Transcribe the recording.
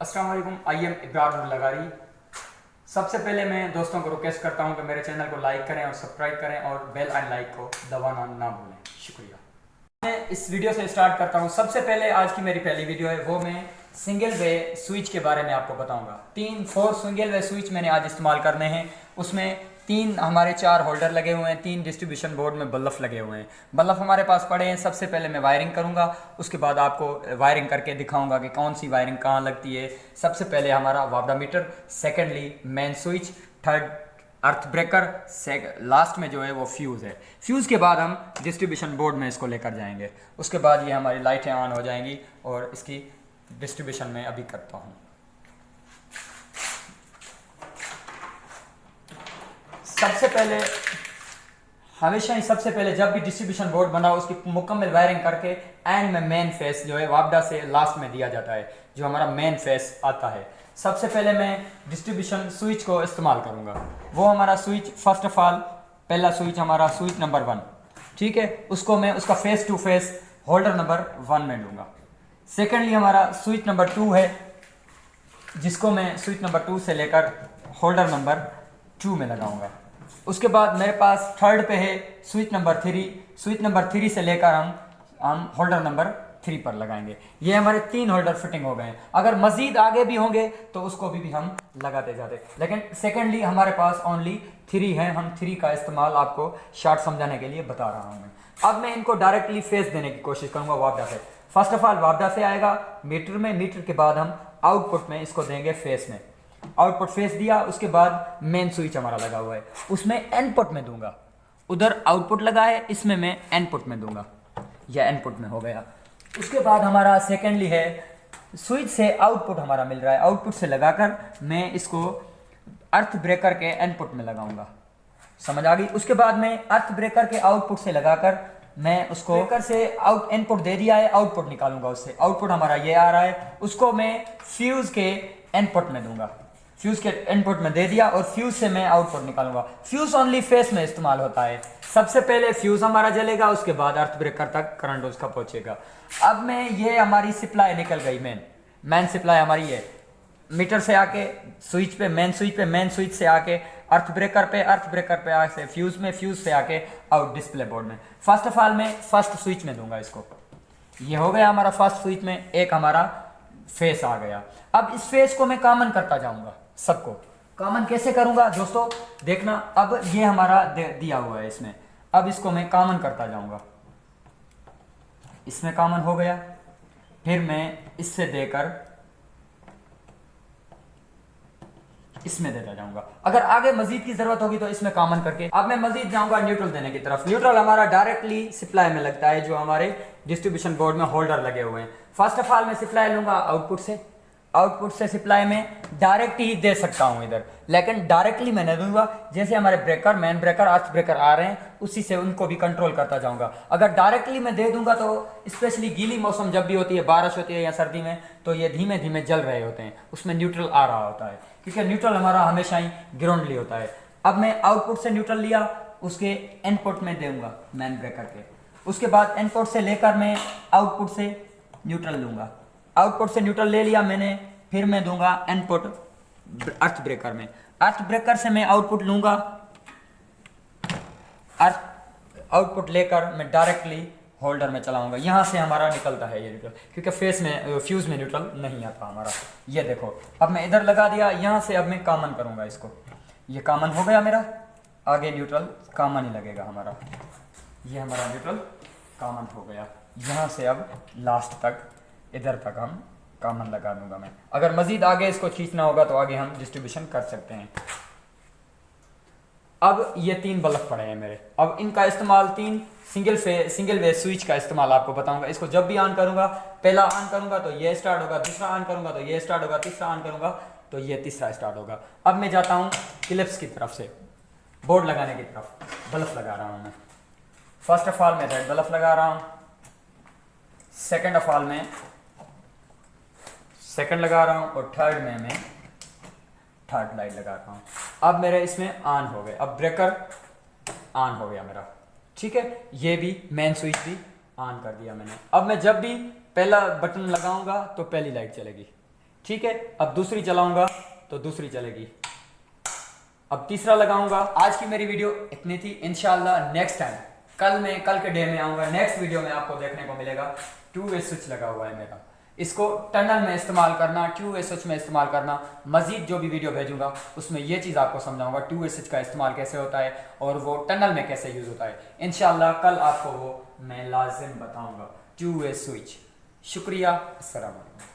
अस्सलाम वालेकुम। I am Ibrar Lagari. सबसे पहले मैं दोस्तों को रिक्वेस्ट करता हूं कि मेरे चैनल को लाइक करें और सब्सक्राइब करें और बेल आइकन लाइक को दबाना ना भूलें। शुक्रिया। मैं इस वीडियो से स्टार्ट करता हूं। सबसे पहले आज की मेरी पहली वीडियो है, वो मैं सिंगल वे स्विच के बारे में आपको बताऊंगा। 4 सिंगल वे स्विच मैंने आज इस्तेमाल करने हैं। उसमें 3 हमारे 4 होल्डर लगे हुए हैं, 3 डिस्ट्रीब्यूशन बोर्ड में बल्ब लगे हुए हैं। बल्ब हमारे पास पड़े हैं। सबसे पहले मैं वायरिंग करूंगा, उसके बाद आपको वायरिंग करके दिखाऊंगा कि कौन सी वायरिंग कहाँ लगती है। सबसे पहले हमारा वापडा meter, secondly main switch, third earth breaker, last में जो है वो फ्यूज़ है। फ्यूज़ के बाद हम डिस्ट्रीब्यूशन बोर्ड में इसको लेकर जाएंगे। उसके बाद ये हमारी लाइटें ऑन हो जाएंगी और इसकी डिस्ट्रीब्यूशन में अभी करता हूँ। सबसे पहले जब भी डिस्ट्रीब्यूशन बोर्ड बना उसकी मुकम्मल वायरिंग करके एंड में मेन फेस जो है वापडा से लास्ट में दिया जाता है, जो हमारा मेन फेस आता है। सबसे पहले मैं डिस्ट्रीब्यूशन स्विच को इस्तेमाल करूंगा। वो हमारा स्विच फर्स्ट ऑफ ऑल पहला स्विच हमारा स्विच नंबर 1, ठीक है, उसको मैं उसका face to face holder number 1 में लूँगा। सेकेंडली हमारा स्विच नंबर 2 है, जिसको मैं स्विच नंबर 2 से लेकर होल्डर नंबर 2 में लगाऊंगा। उसके बाद मेरे पास थर्ड पे है स्विच नंबर 3। स्विच नंबर 3 से लेकर हम होल्डर नंबर 3 पर लगाएंगे। ये हमारे 3 होल्डर फिटिंग हो गए हैं। अगर मजीद आगे भी होंगे तो उसको भी हम लगाते जाते, लेकिन सेकेंडली हमारे पास ओनली 3 है। हम 3 का इस्तेमाल आपको शॉर्ट समझाने के लिए बता रहा हूँ मैं। अब मैं इनको डायरेक्टली फेस देने की कोशिश करूंगा वापडा से। फर्स्ट ऑफ ऑल वापडा से आएगा मीटर में, मीटर के बाद हम आउटपुट में इसको देंगे फेस में। आउटपुट फेस दिया, उसके बाद मेन स्विच हमारा लगा हुआ है, उसमें इनपुट में दूंगा। उधर आउटपुट लगा है, इसमें मैं इनपुट में दूंगा। यह इनपुट में हो गया। उसके बाद हमारा सेकेंडली है स्विच से आउटपुट हमारा मिल रहा है, आउटपुट से लगाकर मैं इसको अर्थ ब्रेकर के इनपुट में लगाऊंगा। समझ आ गई। उसके बाद मैं अर्थ ब्रेकर के आउटपुट से लगाकर मैं उसको ब्रेकर से आउट इनपुट दे दिया है, आउटपुट निकालूंगा उससे। आउटपुट हमारा ये आ रहा है, उसको मैं फ्यूज के इनपुट में दूंगा। फ्यूज के इनपुट में दे दिया और फ्यूज से मैं आउटपुट निकालूंगा। फ्यूज ओनली फेस में इस्तेमाल होता है। सबसे पहले फ्यूज हमारा जलेगा, उसके बाद अर्थ ब्रेकर तक करंट उसका पहुंचेगा। अब मैं ये हमारी सप्लाई निकल गई, मेन सप्लाई हमारी है मीटर से आके स्विच पे, मेन स्विच से आके अर्थ ब्रेकर पे, अर्थ ब्रेकर पे आके फ्यूज में, फ्यूज से आके आउट डिस्प्ले बोर्ड में। फर्स्ट ऑफ ऑल मैं फर्स्ट स्विच में दूंगा इसको। ये हो गया हमारा फर्स्ट स्विच में, एक हमारा फेस आ गया। अब इस फेस को मैं कॉमन करता जाऊंगा। सबको कॉमन कैसे करूंगा दोस्तों, देखना। अब ये हमारा दिया हुआ है इसमें, अब इसको मैं कॉमन करता जाऊंगा। इसमें कॉमन हो गया, फिर मैं इससे देकर इसमें देता जाऊंगा। अगर आगे मजीद की जरूरत होगी तो इसमें कॉमन करके अब मैं मजीद जाऊंगा न्यूट्रल देने की तरफ। न्यूट्रल हमारा डायरेक्टली सप्लाई में लगता है, जो हमारे डिस्ट्रीब्यूशन बोर्ड में होल्डर लगे हुए हैं। फर्स्ट ऑफ ऑल मैं सप्लाई लूंगा आउटपुट से। आउटपुट से सप्लाई में डायरेक्ट ही दे सकता हूं इधर, लेकिन डायरेक्टली मैं नहीं दूंगा। जैसे हमारे ब्रेकर, मेन ब्रेकर, अर्थ ब्रेकर आ रहे हैं, उसी से उनको भी कंट्रोल करता जाऊंगा। अगर डायरेक्टली मैं दे दूंगा तो स्पेशली गीली मौसम जब भी होती है, बारिश होती है या सर्दी में, तो ये धीमे धीमे जल रहे होते हैं, उसमें न्यूट्रल आ रहा होता है, क्योंकि न्यूट्रल हमारा हमेशा ही ग्राउंडली होता है। अब मैं आउटपुट से न्यूट्रल लिया, उसके इनपुट में दूंगा मेन ब्रेकर के। उसके बाद इनपुट से लेकर मैं आउटपुट से न्यूट्रल लूंगा। आउटपुट से न्यूट्रल ले लिया मैंने, फिर मैं दूंगा इनपुट अर्थ ब्रेकर में। अर्थ ब्रेकर से मैं आउटपुट लूंगा। अर्थ आउटपुट लेकर मैं डायरेक्टली होल्डर में चलाऊंगा। यहां से हमारा निकलता है ये न्यूट्रल, क्योंकि फेस में, फ्यूज में न्यूट्रल नहीं आता हमारा। ये देखो, अब मैं इधर लगा दिया, यहां से अब मैं कॉमन करूंगा इसको। ये कॉमन हो गया मेरा, आगे न्यूट्रल कॉमन ही लगेगा हमारा। ये हमारा न्यूट्रल कॉमन हो गया। यहां से अब लास्ट तक, इधर तक हम कॉमन लगा दूंगा मैं। अगर मजीद आगे इसको खींचना होगा तो आगे हम डिस्ट्रीब्यूशन कर सकते हैं। अब ये 3 बल्ब पड़े हैं मेरे। अब इनका इस्तेमाल 3 सिंगल वे स्विच का इस्तेमाल आपको बताऊंगा। इसको जब भी ऑन करूंगा, पहला ऑन करूंगा तो ये स्टार्ट होगा, दूसरा ऑन करूंगा तो ये स्टार्ट होगा, तीसरा ऑन करूंगा तो ये तीसरा स्टार्ट होगा। अब मैं जाता हूं क्लिप्स की तरफ से, बोर्ड लगाने की तरफ। बल्ब लगा रहा हूं मैं। फर्स्ट ऑफ ऑल मैं रेड बल्ब लगा रहा हूं, सेकेंड ऑफ ऑल में सेकंड लगा रहा हूं, और थर्ड में मैं थर्ड लाइट लगा रहा हूं। अब मेरे इसमें ऑन हो गए। अब ब्रेकर ऑन हो गया मेरा, ठीक है। ये भी मेन स्विच भी ऑन कर दिया मैंने। अब मैं जब भी पहला बटन लगाऊंगा तो पहली लाइट चलेगी। ठीक है, अब दूसरी चलाऊंगा तो दूसरी चलेगी। अब तीसरा लगाऊंगा। आज की मेरी वीडियो इतनी थी। इंशाल्लाह नेक्स्ट टाइम कल के डे में आऊंगा। नेक्स्ट वीडियो में आपको देखने को मिलेगा 2-वे स्विच लगा हुआ है मेरा। इसको टनल में इस्तेमाल करना, 2-वे स्विच में इस्तेमाल करना। मजीद जो भी वीडियो भेजूंगा उसमें ये चीज़ आपको समझाऊंगा 2-वे स्विच का इस्तेमाल कैसे होता है और वो टनल में कैसे यूज़ होता है। इंशाल्लाह कल आपको वो मैं लाजिम बताऊंगा 2-वे स्विच। शुक्रिया, अस्सलाम वालेकुम।